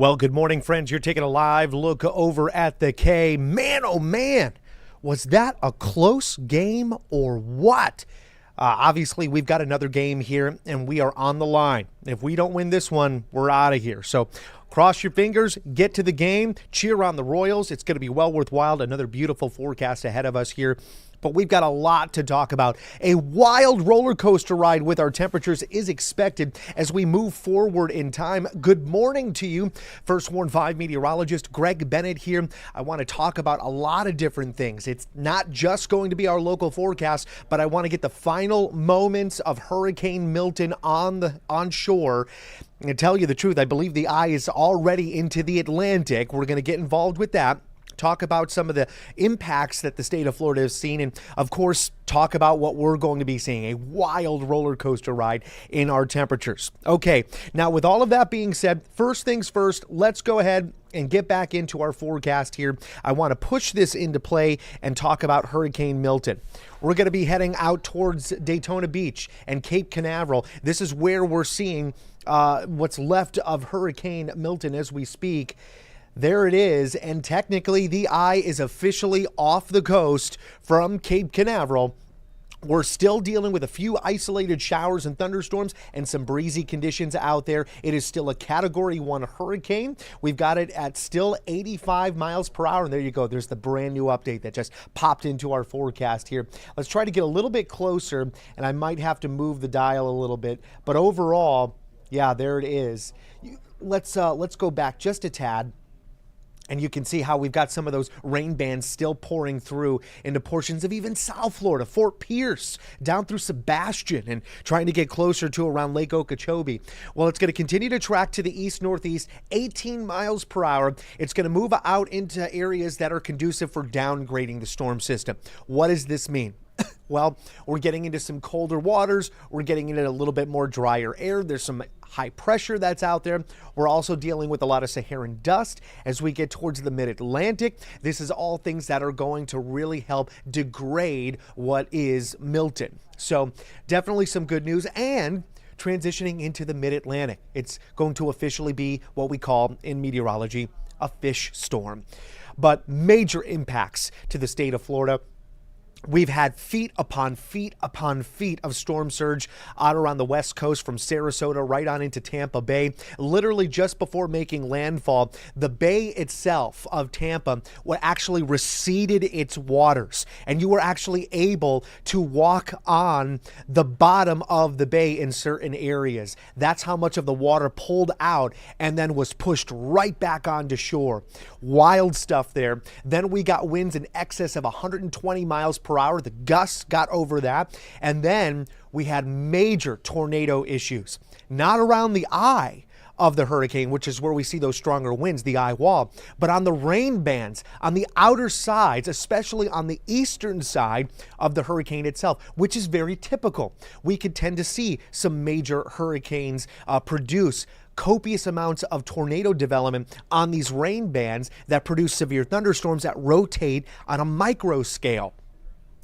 Well, good morning, friends. You're taking a live look over at the K. Man, oh man, was that a close game or what? Obviously, we've got another game here, and we are on the line. If we don't win this one, we're out of here. So cross your fingers, get to the game, cheer on the Royals. It's going to be well worthwhile. Another beautiful forecast ahead of us here. But we've got a lot to talk about. A wild roller coaster ride with our temperatures is expected as we move forward in time. Good morning to you. First Warn 5 meteorologist Greg Bennett here. I want to talk about a lot of different things. It's not just going to be our local forecast, but I want to get the final moments of Hurricane Milton on shore. I'm going to tell you the truth. I believe the eye is already into the Atlantic. We're going to get involved with that. Talk about some of the impacts that the state of Florida has seen, and of course, talk about what we're going to be seeing, a wild roller coaster ride in our temperatures. Okay, now with all of that being said, first things first, let's go ahead and get back into our forecast here. I want to push this into play and talk about Hurricane Milton. We're going to be heading out towards Daytona Beach and Cape Canaveral. This is where we're seeing what's left of Hurricane Milton as we speak. There it is, and technically the eye is officially off the coast from Cape Canaveral. We're still dealing with a few isolated showers and thunderstorms and some breezy conditions out there. It is still a Category 1 hurricane. We've got it at still 85 miles per hour, and there you go. There's the brand new update that just popped into our forecast here. Let's try to get a little bit closer, and I might have to move the dial a little bit, but overall, yeah, there it is. Let's go back just a tad. And you can see how we've got some of those rain bands still pouring through into portions of even South Florida, Fort Pierce, down through Sebastian, and trying to get closer to around Lake Okeechobee. Well, it's going to continue to track to the east-northeast, 18 miles per hour. It's going to move out into areas that are conducive for downgrading the storm system. What does this mean? Well, we're getting into some colder waters. We're getting into a little bit more drier air. There's some high pressure that's out there. We're also dealing with a lot of Saharan dust as we get towards the mid-Atlantic. This is all things that are going to really help degrade what is Milton. So definitely some good news, and transitioning into the mid-Atlantic. It's going to officially be what we call in meteorology a fish storm. But major impacts to the state of Florida. We've had feet upon feet upon feet of storm surge out around the west coast from Sarasota right on into Tampa Bay. Literally just before making landfall, the bay itself of Tampa actually receded its waters, and you were actually able to walk on the bottom of the bay in certain areas. That's how much of the water pulled out and then was pushed right back onto shore. Wild stuff there. Then we got winds in excess of 120 miles per hour. The gusts got over that. And then we had major tornado issues, not around the eye of the hurricane, which is where we see those stronger winds, the eye wall, but on the rain bands, on the outer sides, especially on the eastern side of the hurricane itself, which is very typical. We could tend to see some major hurricanes produce copious amounts of tornado development on these rain bands that produce severe thunderstorms that rotate on a micro scale.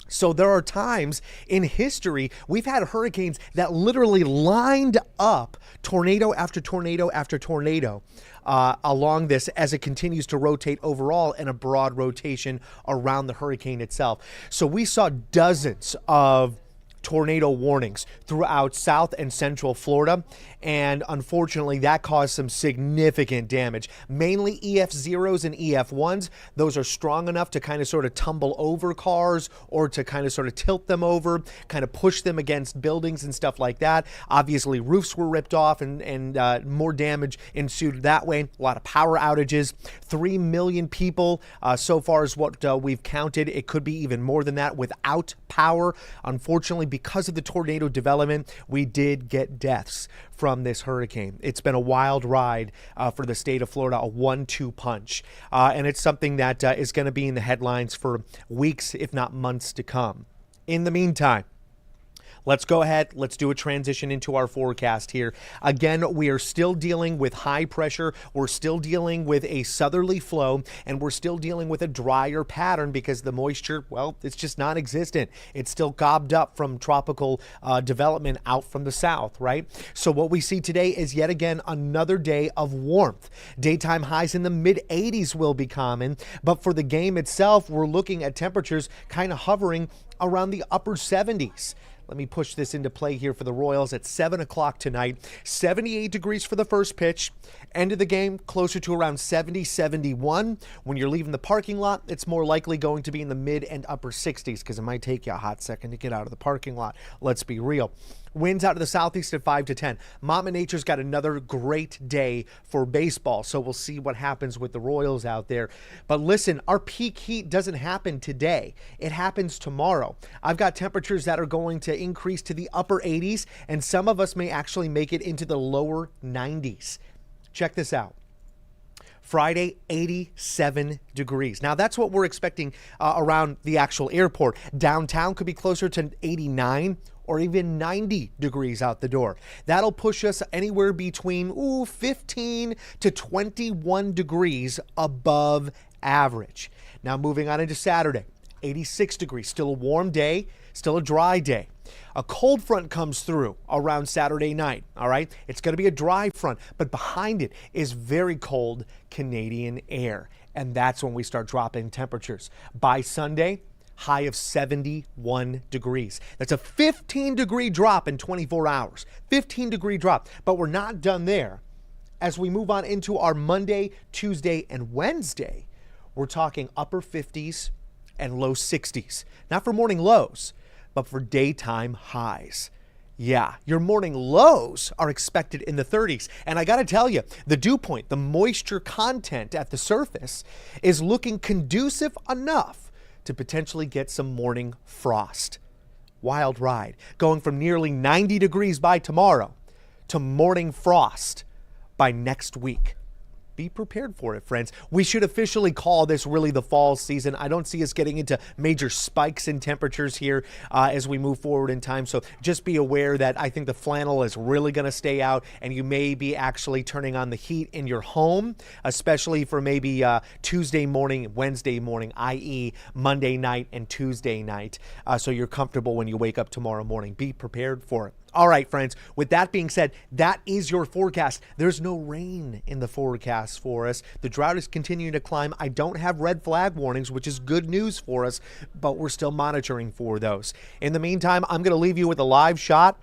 So there are times in history we've had hurricanes that literally lined up tornado after tornado after tornado along this as it continues to rotate overall in a broad rotation around the hurricane itself. So we saw dozens of tornado warnings throughout South and Central Florida, and unfortunately that caused some significant damage, mainly EF0s and EF1s. Those are strong enough to kind of sort of tumble over cars or to kind of sort of tilt them over, kind of push them against buildings and stuff like that. Obviously roofs were ripped off and more damage ensued that way. A lot of power outages. 3 million people so far is what we've counted. It could be even more than that without power. Unfortunately, because of the tornado development, we did get deaths from this hurricane. It's been a wild ride for the state of Florida, a 1-2 punch. And it's something that is going to be in the headlines for weeks, if not months to come. In the meantime, Let's go ahead. Let's do a transition into our forecast here. Again, we are still dealing with high pressure. We're still dealing with a southerly flow, and we're still dealing with a drier pattern because the moisture, well, it's just non-existent. It's still gobbed up from tropical development out from the south, right? So what we see today is yet again another day of warmth. Daytime highs in the mid-80s will be common, but for the game itself, we're looking at temperatures kind of hovering around the upper 70s. Let me push this into play here for the Royals at 7 o'clock tonight. 78 degrees for the first pitch. End of the game, closer to around 70, 71. When you're leaving the parking lot, it's more likely going to be in the mid and upper 60s because it might take you a hot second to get out of the parking lot. Let's be real. Winds out of the southeast at 5 to 10. Mama Nature's got another great day for baseball, so we'll see what happens with the Royals out there. But listen, our peak heat doesn't happen today. It happens tomorrow. I've got temperatures that are going to increase to the upper 80s, and some of us may actually make it into the lower 90s. Check this out. Friday, 87 degrees. Now, that's what we're expecting around the actual airport. Downtown could be closer to 89 or even 90 degrees out the door. That'll push us anywhere between 15 to 21 degrees above average. Now, moving on into Saturday, 86 degrees. Still a warm day, still a dry day. A cold front comes through around Saturday night, all right? It's going to be a dry front, but behind it is very cold Canadian air, and that's when we start dropping temperatures. By Sunday, high of 71 degrees. That's a 15-degree drop in 24 hours. 15-degree drop, but we're not done there. As we move on into our Monday, Tuesday, and Wednesday, we're talking upper 50s and low 60s. Not for morning lows, but for daytime highs. Yeah, your morning lows are expected in the 30s. And I got to tell you, the dew point, the moisture content at the surface is looking conducive enough to potentially get some morning frost. Wild ride, going from nearly 90 degrees by tomorrow to morning frost by next week. Be prepared for it, friends. We should officially call this really the fall season. I don't see us getting into major spikes in temperatures here as we move forward in time. So just be aware that I think the flannel is really going to stay out, and you may be actually turning on the heat in your home, especially for maybe Tuesday morning, Wednesday morning, i.e. Monday night and Tuesday night. So you're comfortable when you wake up tomorrow morning. Be prepared for it. All right, friends, with that being said, that is your forecast. There's no rain in the forecast for us. The drought is continuing to climb. I don't have red flag warnings, which is good news for us, but we're still monitoring for those. In the meantime, I'm going to leave you with a live shot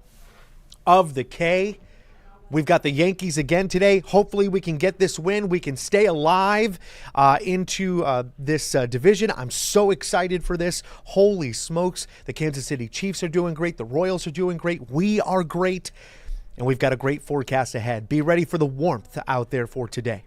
of the K. We've got the Yankees again today. Hopefully we can get this win. We can stay alive into this division. I'm so excited for this. Holy smokes. The Kansas City Chiefs are doing great. The Royals are doing great. We are great. And we've got a great forecast ahead. Be ready for the warmth out there for today.